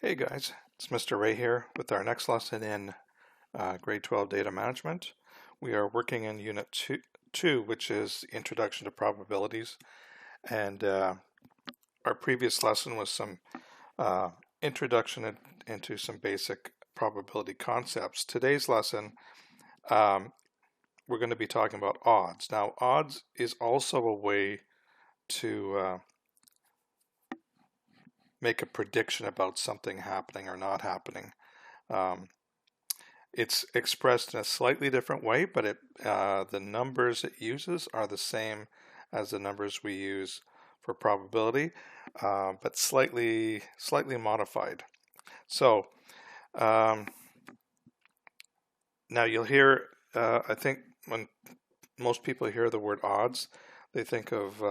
Hey guys, it's Mr. Ray here with our next lesson in grade 12 data management. We are working in unit 2, which is Introduction to Probabilities, and our previous lesson was some introduction into some basic probability concepts. Today's lesson, we're going to be talking about odds. Now, odds is also a way to make a prediction about something happening or not happening. It's expressed in a slightly different way, but the numbers it uses are the same as the numbers we use for probability, but slightly modified. So now you'll hear, I think when most people hear the word odds, they think of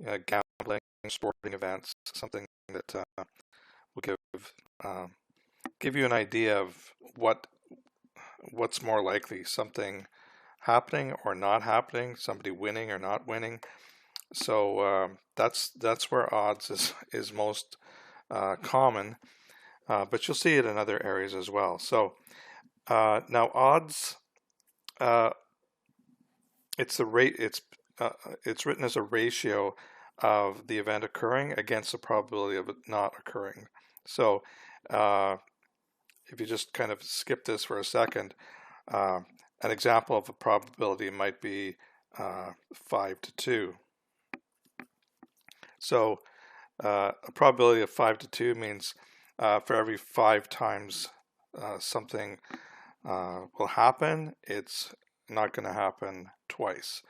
gambling, sporting events, something that will give you an idea of what's more likely, something happening or not happening, somebody winning or not winning. So that's where odds is most common, but you'll see it in other areas as well. So now odds, it's written as a ratio of the event occurring against the probability of it not occurring. So if you just kind of skip this for a second, an example of a probability might be 5 to 2. So a probability of 5 to 2 means for every 5 times something will happen, it's not going to happen twice.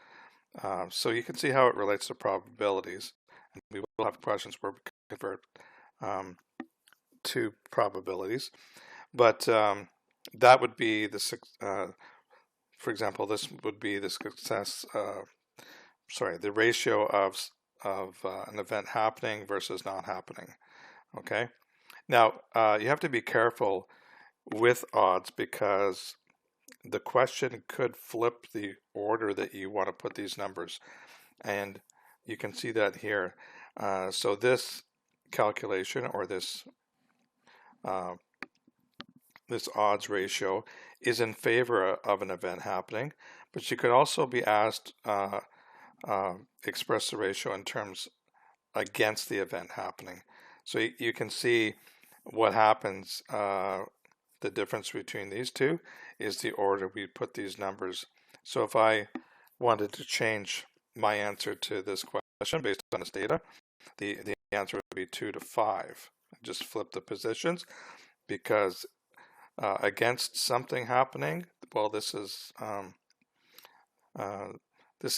So you can see how it relates to probabilities. And we will have questions where we convert to probabilities. But that would be for example, this would be the the ratio of an event happening versus not happening. Okay. Now you have to be careful with odds because the question could flip the order that you want to put these numbers, and you can see that here. So this calculation or this odds ratio is in favor of an event happening, but you could also be asked express the ratio in terms against the event happening. So you can see what happens. The difference between these two is the order we put these numbers. So if I wanted to change my answer to this question based on this data, the answer would be 2 to 5. Just flip the positions because against something happening, well, this is the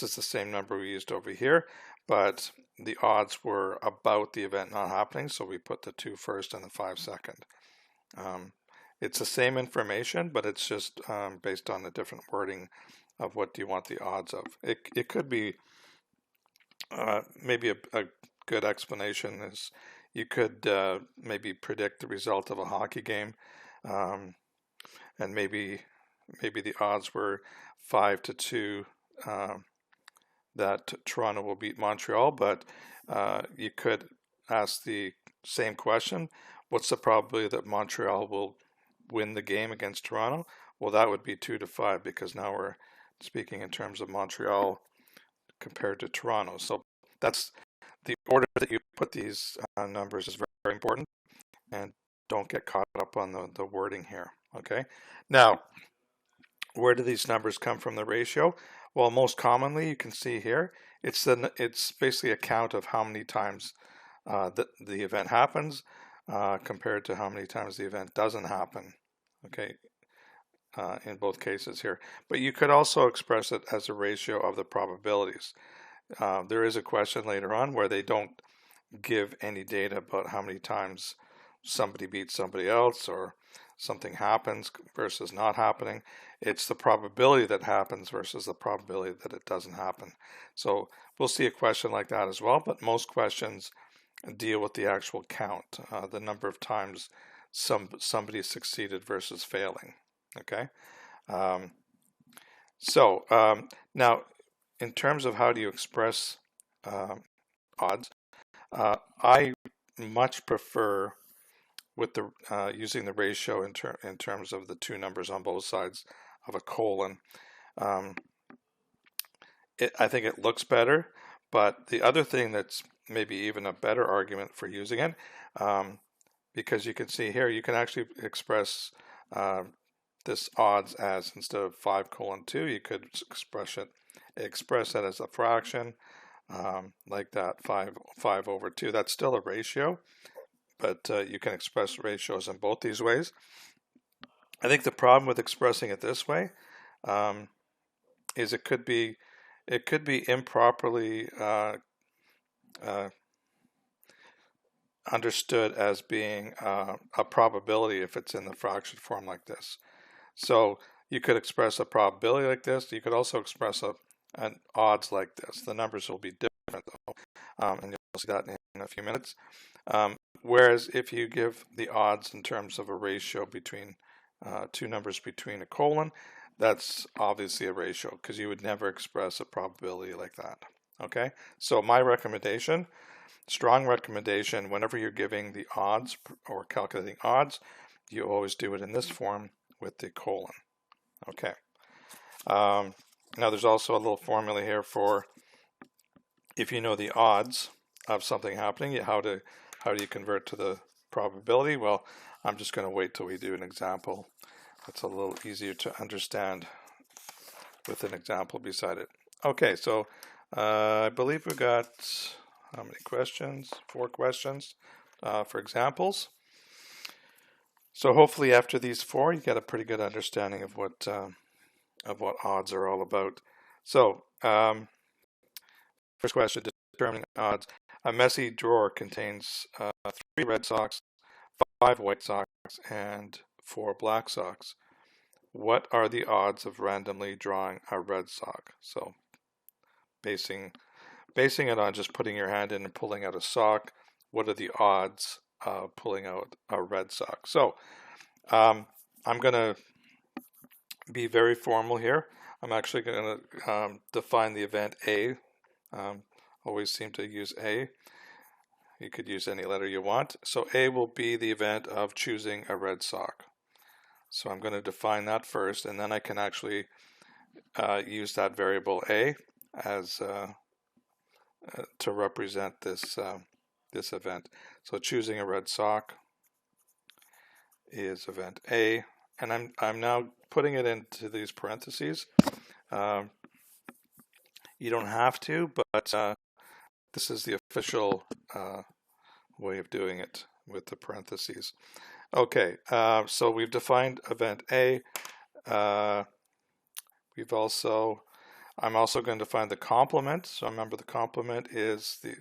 same number we used over here, but the odds were about the event not happening, so we put the 2 first and the 5 second. It's the same information, but it's just based on the different wording of what do you want the odds of. It could be maybe a good explanation is you could maybe predict the result of a hockey game, and maybe the odds were 5 to 2 that Toronto will beat Montreal, but you could ask the same question: what's the probability that Montreal will win the game against Toronto? Well, that would be 2 to 5 because now we're speaking in terms of Montreal compared to Toronto. So that's the order that you put these numbers is very, very important, and don't get caught up on the wording here. Okay. Now, where do these numbers come from, the ratio? Well, most commonly you can see here, it's basically a count of how many times the event happens compared to how many times the event doesn't happen. Okay, in both cases here. But you could also express it as a ratio of the probabilities. There is a question later on where they don't give any data about how many times somebody beats somebody else or something happens versus not happening. It's the probability that happens versus the probability that it doesn't happen. So we'll see a question like that as well, but most questions deal with the actual count, the number of times somebody succeeded versus failing. Okay. Now, in terms of how do you express odds, I much prefer with the using the ratio in terms of the two numbers on both sides of a colon. I think it looks better, but the other thing that's maybe even a better argument for using it, because you can see here, you can actually express this odds as, instead of 5:2, you could express it as a fraction, like that, 5/2. That's still a ratio, but you can express ratios in both these ways. I think the problem with expressing it this way is it could be improperly understood as being a probability if it's in the fraction form like this. So you could express a probability like this. You could also express an odds like this. The numbers will be different though, and you'll see that in a few minutes. Whereas if you give the odds in terms of a ratio between two numbers between a colon, that's obviously a ratio, because you would never express a probability like that. Okay, so my recommendation, strong recommendation, whenever you're giving the odds or calculating odds, you always do it in this form with the colon. Okay. Now there's also a little formula here for if you know the odds of something happening, how do you convert to the probability? Well, I'm just going to wait till we do an example. That's a little easier to understand with an example beside it. Okay, so I believe we got, how many questions? 4 questions for examples. So hopefully after these 4, you get a pretty good understanding of what odds are all about. So first question, determining odds. A messy drawer contains 3 red socks, 5 white socks, and 4 black socks. What are the odds of randomly drawing a red sock? So basing it on just putting your hand in and pulling out a sock, what are the odds of pulling out a red sock? So I'm going to be very formal here. I'm actually going to define the event A. Always seem to use A. You could use any letter you want. So A will be the event of choosing a red sock. So I'm going to define that first, and then I can actually use that variable A as to represent this this event. So choosing a red sock is event A, and I'm now putting it into these parentheses. You don't have to, but this is the official way of doing it with the parentheses. Okay, so we've defined event A. I'm also going to define the complement. So remember, the complement is the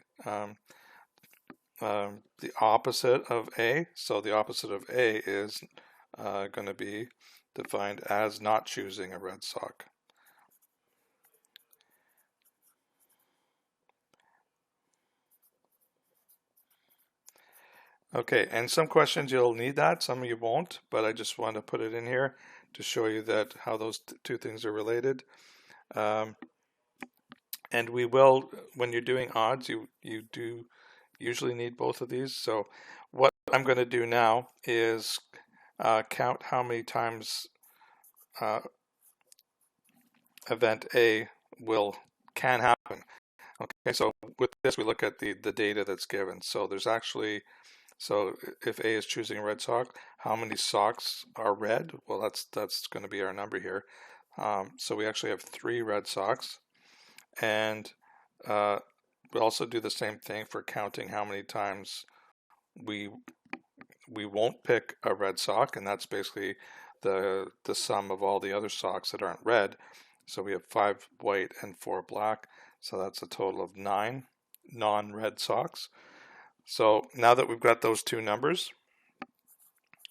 opposite of A. So the opposite of A is going to be defined as not choosing a red sock. Okay, and some questions you'll need that, some you won't, but I just want to put it in here to show you that how those two things are related. And we will, when you're doing odds, you do usually need both of these. So what I'm going to do now is count how many times event A can happen. Okay, so with this we look at the data that's given. So there's actually, so if A is choosing a red sock, how many socks are red? Well, that's going to be our number here. So we actually have 3 red socks, and we also do the same thing for counting how many times we won't pick a red sock, and that's basically the sum of all the other socks that aren't red. So we have 5 white and 4 black, so that's a total of 9 non-red socks. So now that we've got those 2 numbers,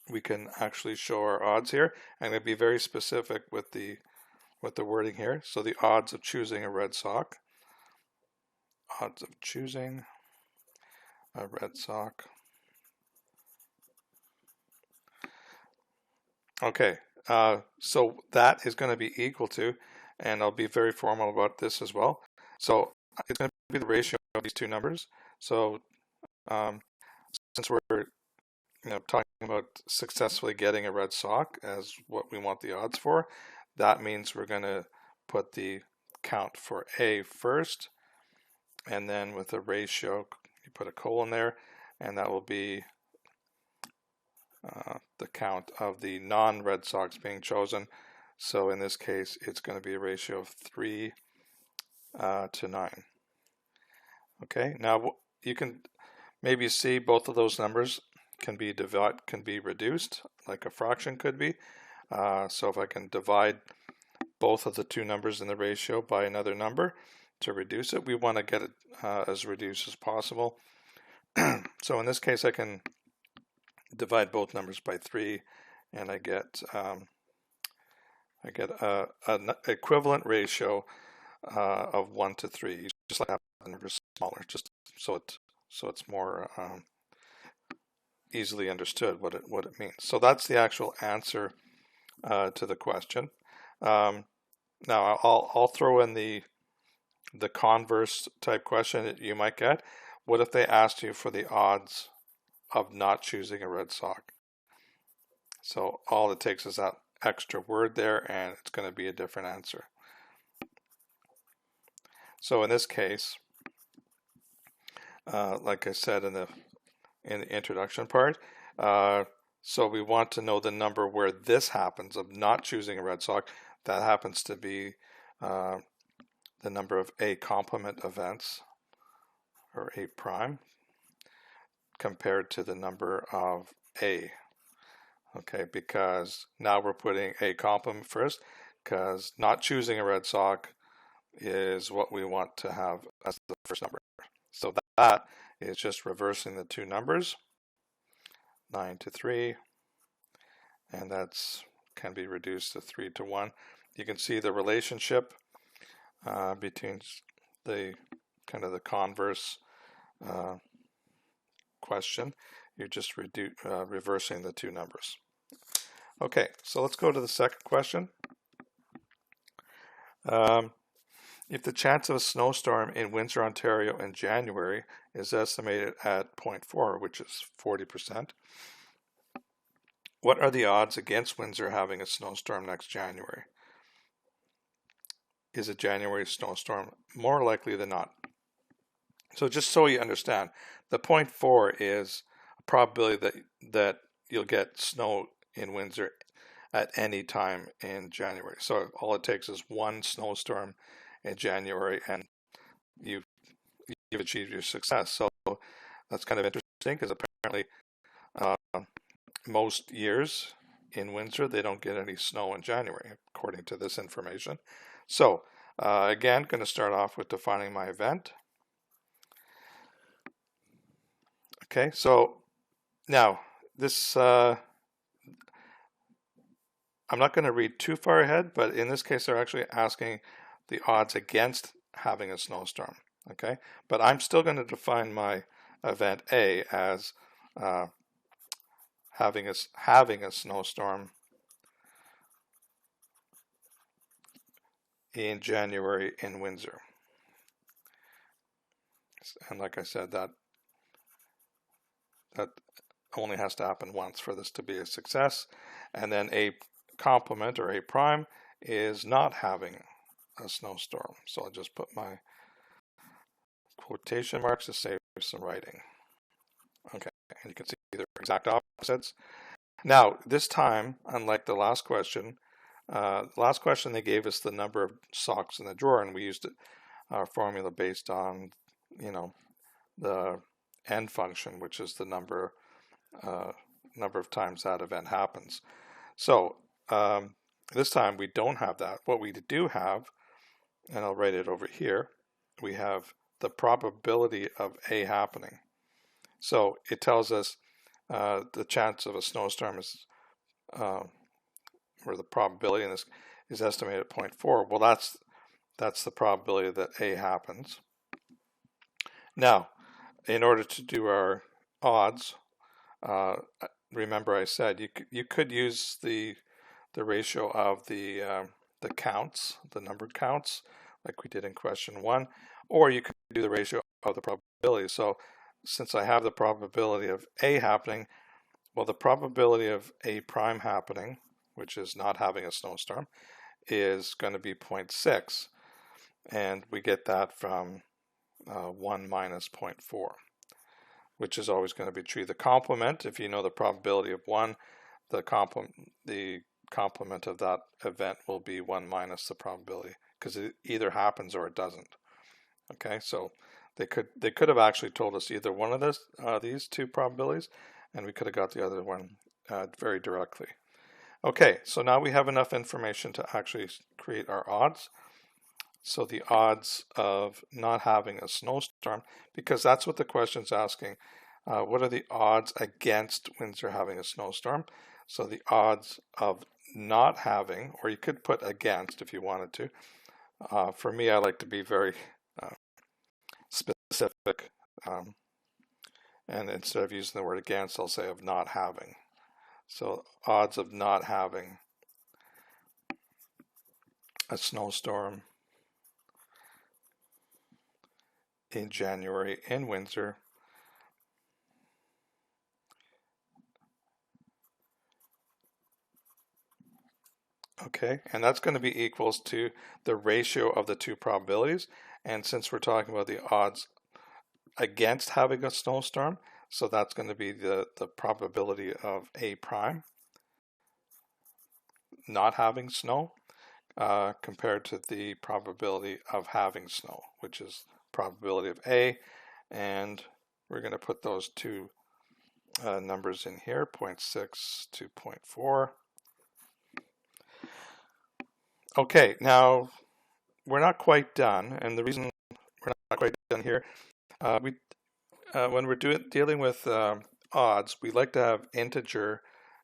we can actually show our odds here. I'm going to be very specific with the wording here. So the odds of choosing a red sock. Odds of choosing a red sock. Okay, so that is going to be equal to, and I'll be very formal about this as well. So it's going to be the ratio of these 2 numbers. So since we're talking about successfully getting a red sock as what we want the odds for, that means we're going to put the count for A first, and then with a ratio, you put a colon there, and that will be the count of the non-Red Sox being chosen. So in this case, it's going to be a ratio of 3 to 9. Okay, now you can maybe see both of those numbers can be reduced, like a fraction could be. So if I can divide both of the two numbers in the ratio by another number to reduce it, we want to get it as reduced as possible. So in this case, I can divide both numbers by 3, and I get an equivalent ratio of 1 to 3. You just like to have the numbers smaller, just so it's more easily understood what it means. So that's the actual answer to the question. Now I'll throw in the converse type question that you might get. What if they asked you for the odds of not choosing a red sock? So all it takes is that extra word there, and it's going to be a different answer. So in this case, like I said in the introduction part, so we want to know the number where this happens of not choosing a red sock. That happens to be the number of A complement events, or A prime, compared to the number of A. Okay, because now we're putting A complement first, because not choosing a red sock is what we want to have as the first number. So that is just reversing the two numbers, 9 to 3, and that's can be reduced to 3 to 1. You can see the relationship between the kind of the converse question. You're just reversing the two numbers. Okay, so let's go to the second question. If the chance of a snowstorm in Windsor, Ontario in January is estimated at 0.4, which is 40%, what are the odds against Windsor having a snowstorm next January? Is a January snowstorm more likely than not? So just so you understand, the 0.4 is a probability that you'll get snow in Windsor at any time in January. So all it takes is one snowstorm in January, and you've achieved your success. So that's kind of interesting, because apparently most years in Windsor they don't get any snow in January, according to this information. So again, going to start off with defining my event. Okay, so now this I'm not going to read too far ahead, but in this case they're actually asking the odds against having a snowstorm. Okay, but I'm still going to define my event A as having a snowstorm in January in Windsor. And like I said, that only has to happen once for this to be a success. And then A complement, or A prime, is not having a snowstorm. So I'll just put my quotation marks to save some writing. Okay, and you can see they're exact opposites. Now, this time, unlike the last question they gave us the number of socks in the drawer, and we used our formula based on, the n function, which is the number of times that event happens. So this time we don't have that. What we do have, and I'll write it over here, we have the probability of A happening. So it tells us the chance of a snowstorm is, or the probability in this is estimated at 0.4. Well, that's the probability that A happens. Now, in order to do our odds, remember I said you could use the ratio of the counts, the numbered counts, like we did in question 1, or you could do the ratio of the probability. So since I have the probability of A happening, Well, the probability of A prime happening, which is not having a snowstorm, is going to be 0.6, and we get that from 1 minus 0.4, which is always going to be true. The complement, if you know the probability of 1, the complement of that event will be 1 minus the probability, because it either happens or it doesn't. Okay, so they could have actually told us either one of these two probabilities, and we could have got the other one very directly. Okay, so now we have enough information to actually create our odds. So the odds of not having a snowstorm, because that's what the question's asking. What are the odds against Windsor having a snowstorm? So the odds of not having, or you could put against if you wanted to. For me, I like to be very specific, and instead of using the word against, I'll say of not having. So odds of not having a snowstorm in January in Windsor Okay, and that's going to be equals to the ratio of the two probabilities. And since we're talking about the odds against having a snowstorm, so that's going to be the probability of A prime not having snow compared to the probability of having snow, which is probability of A. And we're going to put those two numbers in here, 0.6 to 0.4. Okay, now we're not quite done, and the reason we're not quite done here, when we're dealing with odds, we like to have integer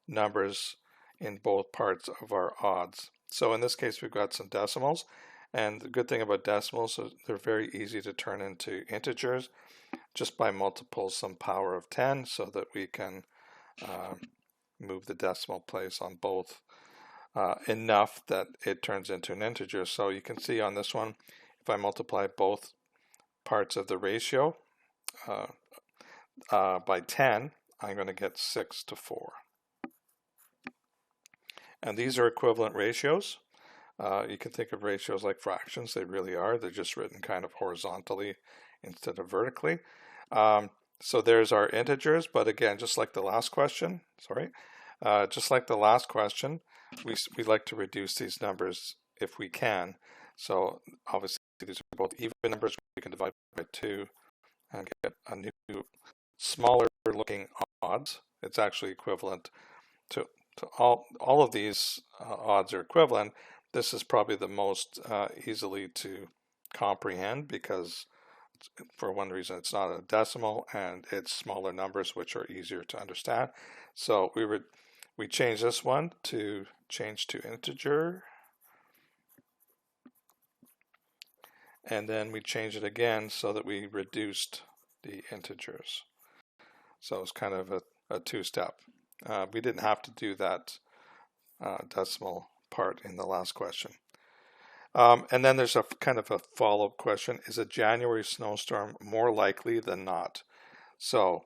numbers in both parts of our odds. So in this case, we've got some decimals, and the good thing about decimals is they're very easy to turn into integers just by multiple some power of 10, so that we can move the decimal place on both enough that it turns into an integer. So you can see on this one, if I multiply both parts of the ratio by 10, I'm going to get 6 to 4. And these are equivalent ratios. You can think of ratios like fractions. They really are. They're just written kind of horizontally instead of vertically. So there's our integers, but again, just like the last question, we like to reduce these numbers if we can. So obviously these are both even numbers. We can divide by 2 and get a new smaller looking odds. It's actually equivalent to all of these odds are equivalent. This is probably the most easily to comprehend because for one reason it's not a decimal and it's smaller numbers which are easier to understand. So we change this one to change to integer, and then we change it again so that we reduced the integers. So it's kind of a two-step. We didn't have to do that decimal part in the last question. And then there's a kind of a follow-up question. Is a January snowstorm more likely than not? So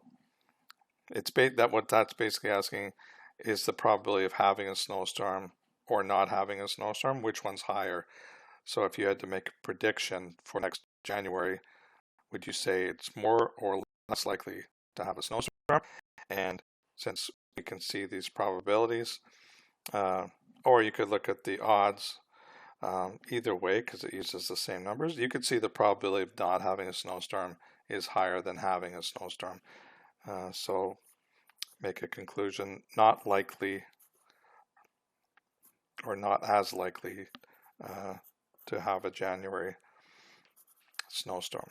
it's what that's basically asking is the probability of having a snowstorm or not having a snowstorm, which one's higher? So if you had to make a prediction for next January, would you say it's more or less likely to have a snowstorm? And since we can see these probabilities, or you could look at the odds. Either way, because it uses the same numbers, you could see the probability of not having a snowstorm is higher than having a snowstorm. So make a conclusion, not likely or not as likely to have a January snowstorm.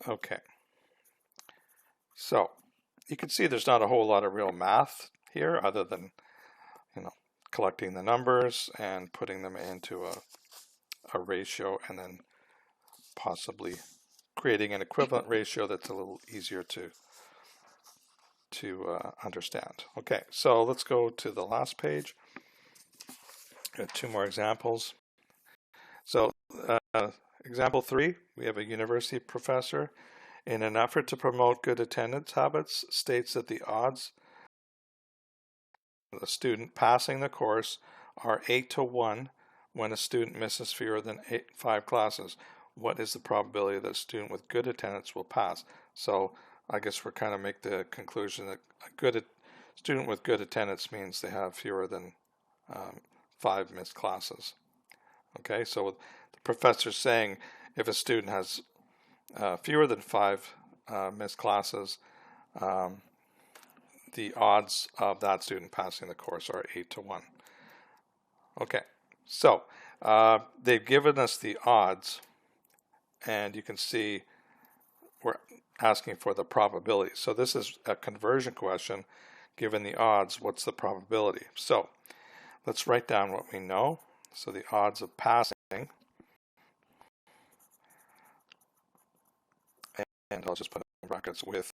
Okay. So you can see there's not a whole lot of real math here other than collecting the numbers and putting them into a ratio and then possibly creating an equivalent ratio that's a little easier to understand. Okay, so let's go to the last page. Got 2 more examples. So example 3, we have a university professor in an effort to promote good attendance habits, states that the odds of a student passing the course are 8 to 1 when a student misses fewer than 5 classes. What is the probability that a student with good attendance will pass? So I guess we're kind of make the conclusion that a student with good attendance means they have fewer than 5 missed classes. Okay, so the professor's saying if a student has fewer than 5 missed classes, the odds of that student passing the course are 8 to 1. Okay, so they've given us the odds, and you can see we're asking for the probability. So this is a conversion question. Given the odds, what's the probability? So let's write down what we know. So the odds of passing, and I'll just put in brackets with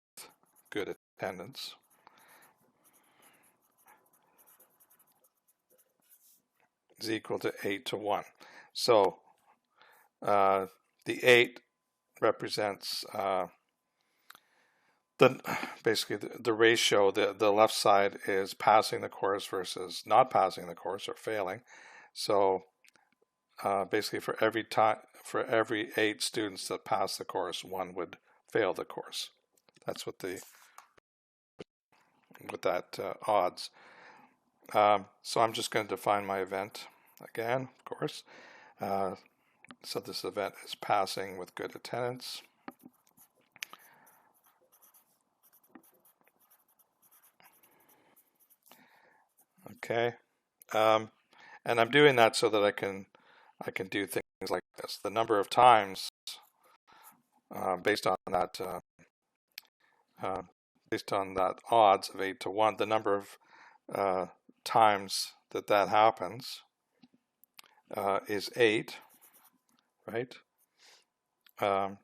good attendance, is equal to 8 to 1. So the 8 represents basically the ratio. The left side is passing the course versus not passing the course or failing. So basically for every 8 students that pass the course, 1 would fail the course. That's what with that odds. So I'm just going to define my event again, of course. So this event is passing with good attendance. Okay, and I'm doing that so that I can do things like this. The number of times based on that odds of 8 to 1, the number of times that happens is 8, right? And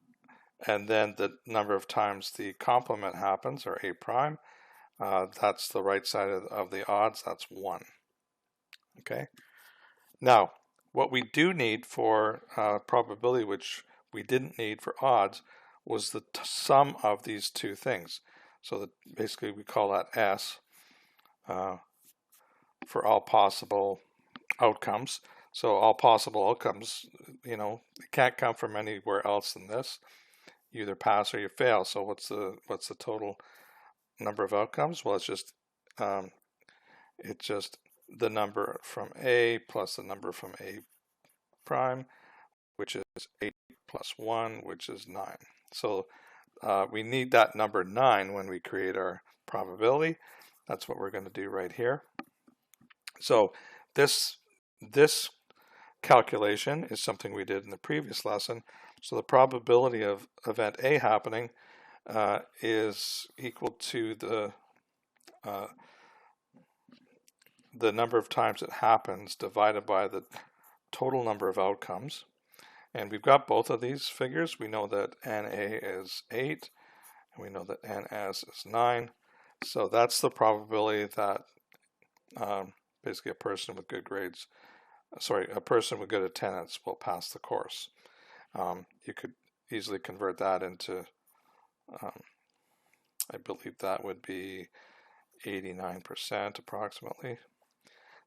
then the number of times the complement happens, or A prime, that's the right side of the odds, that's 1. Okay. Now, what we do need for probability, which we didn't need for odds, was the sum of these two things. So that basically we call that S for all possible outcomes. So all possible outcomes, it can't come from anywhere else than this. You either pass or you fail. So what's the total number of outcomes? Well, it's just the number from A plus the number from A prime, which is 8 plus 1, which is 9. So we need that number 9 when we create our probability. That's what we're going to do right here. So this calculation is something we did in the previous lesson. So the probability of event A happening is equal to the number of times it happens divided by the total number of outcomes. And we've got both of these figures. We know that NA is 8, and we know that NS is 9. So that's the probability that basically a person with good grades, a person with good attendance will pass the course. You could easily convert that into, I believe that would be 89% approximately.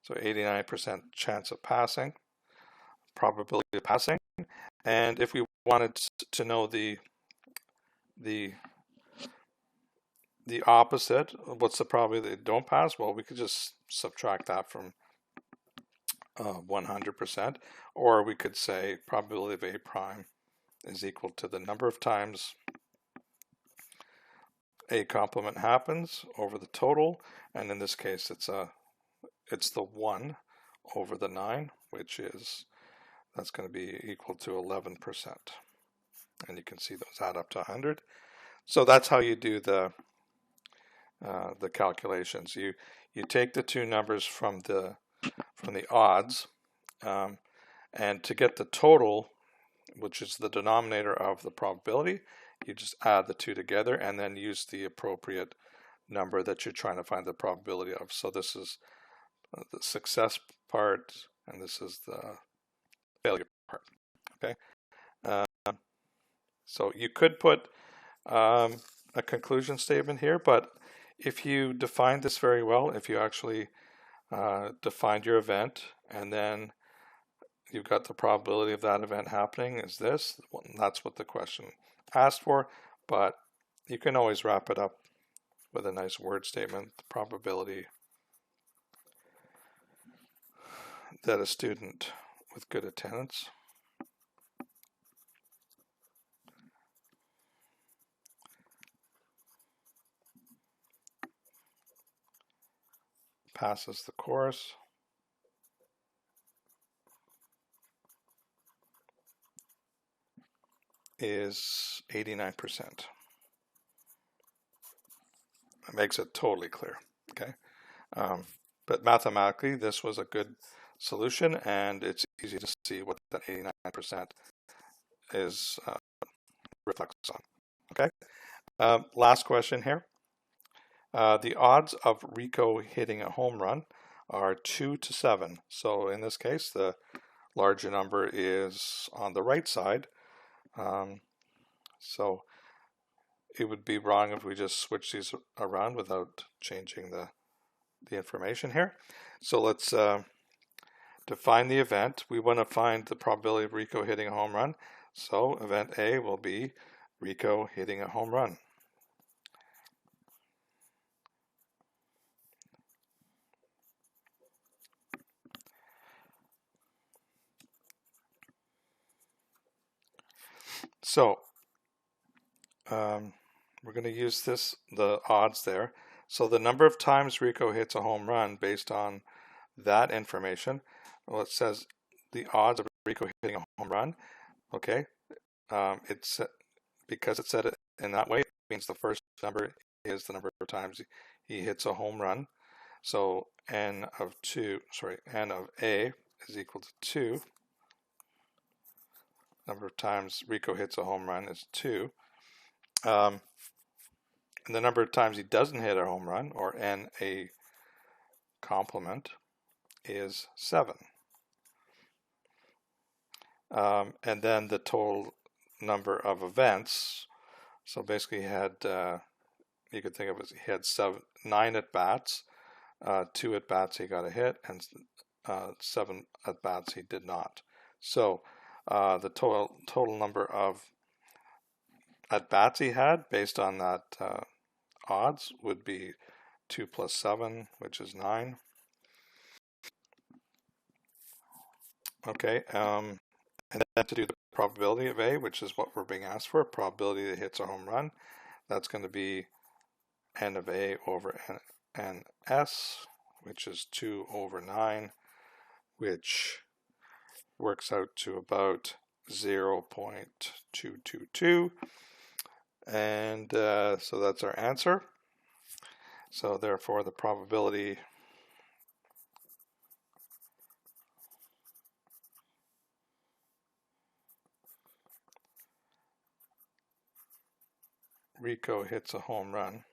So 89% chance of passing, probability of passing. And if we wanted to know the opposite, what's the probability they don't pass? Well, we could just subtract that from 100%, or we could say probability of A prime is equal to the number of times A complement happens over the total, and in this case it's the 1 over the 9, which is, that's going to be equal to 11%. And you can see those add up to 100. So that's how you do the calculations. You take the two numbers from the odds, and to get the total, which is the denominator of the probability, you just add the two together and then use the appropriate number that you're trying to find the probability of. So this is the success part, and this is the failure part. Okay, so you could put a conclusion statement here, but if you define this very well, if you actually defined your event and then you've got the probability of that event happening is this, well, that's what the question asked for, but you can always wrap it up with a nice word statement, the probability that a student with good attendance passes the course is 89%. It makes it totally clear, okay? But mathematically, this was a good solution, and it's easy to see what that 89% is reflects on, okay? Last question here. The odds of Rico hitting a home run are 2 to 7. So in this case, the larger number is on the right side. So it would be wrong if we just switch these around without changing the information here. So let's define the event. We want to find the probability of Rico hitting a home run. So event A will be Rico hitting a home run. So we're going to use the odds there. So the number of times Rico hits a home run based on that information, well, it says the odds of Rico hitting a home run, okay, it's because it said it in that way, it means the first number is the number of times he hits a home run. So n of A is equal to 2. Number of times Rico hits a home run is 2. And the number of times he doesn't hit a home run, or NA complement, is 7. And then the total number of events, so basically he had, you could think of it as he had 9 at-bats, 2 at-bats he got a hit, and 7 at-bats he did not. So the total number of at-bats he had based on that odds would be 2 plus 7, which is 9. Okay, and then to do the probability of A, which is what we're being asked for, probability that hits a home run, that's going to be n of A over ns, which is 2 over 9, which works out to about 0.222. And so that's our answer. So therefore the probability Rico hits a home run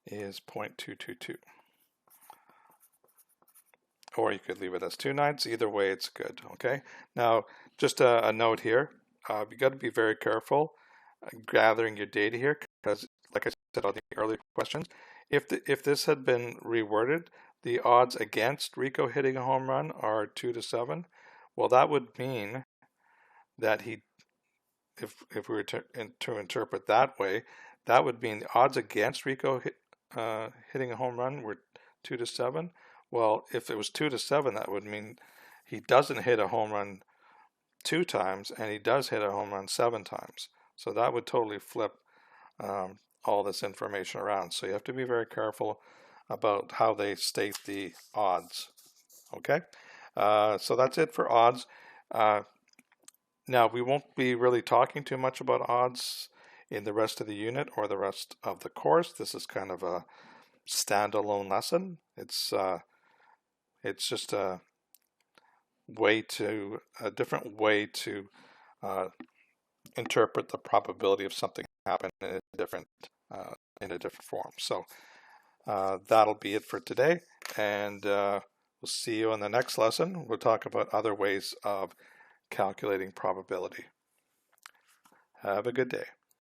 is 0.222. Or you could leave it as 2 nines. Either way, it's good. Okay. Now, just a note here. You got to be very careful gathering your data here, because, like I said on the earlier questions, if this had been reworded, the odds against Rico hitting a home run are 2 to 7. Well, that would mean that if we were to interpret that way, that would mean the odds against Rico hitting a home run were 2 to 7. Well, if it was 2 to 7, that would mean he doesn't hit a home run 2 times, and he does hit a home run 7 times. So that would totally flip all this information around. So you have to be very careful about how they state the odds. Okay, so that's it for odds. Now, we won't be really talking too much about odds in the rest of the unit or the rest of the course. This is kind of a standalone lesson. It's just a different way to interpret the probability of something happening in a different form. So that'll be it for today, and We'll see you in the next lesson. We'll talk about other ways of calculating probability. Have a good day.